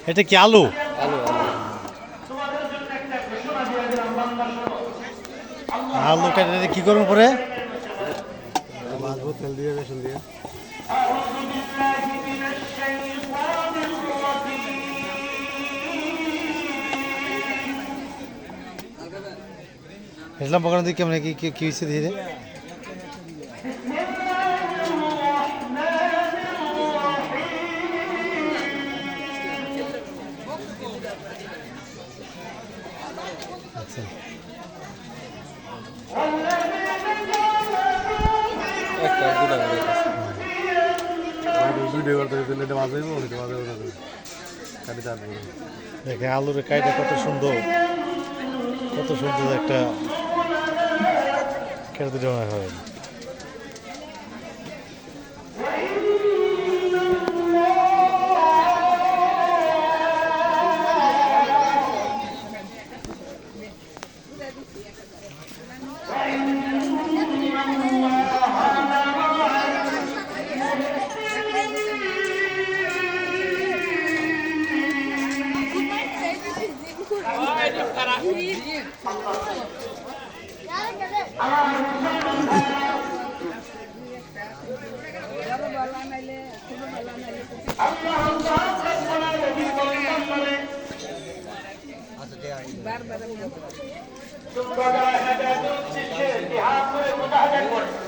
এটা কি আলু? আলু আলু কেটে কি করবেন পরে? ভাজবো তেল দিয়ে বেসন দিয়ে। ইসলাম পকানো দিকে কেমন কি হয়েছে ধীরে? আচ্ছা একটা দুটা করে ভিডিও করতে করতে এটা মাঝে কাটি তারপরে দেখে আলুর কাইটা কত সুন্দর একটা কেটে দিতে মনে হয়। তোমরা যারা এটা উচ্ছিষ্ট হাত করে মুজাহিদ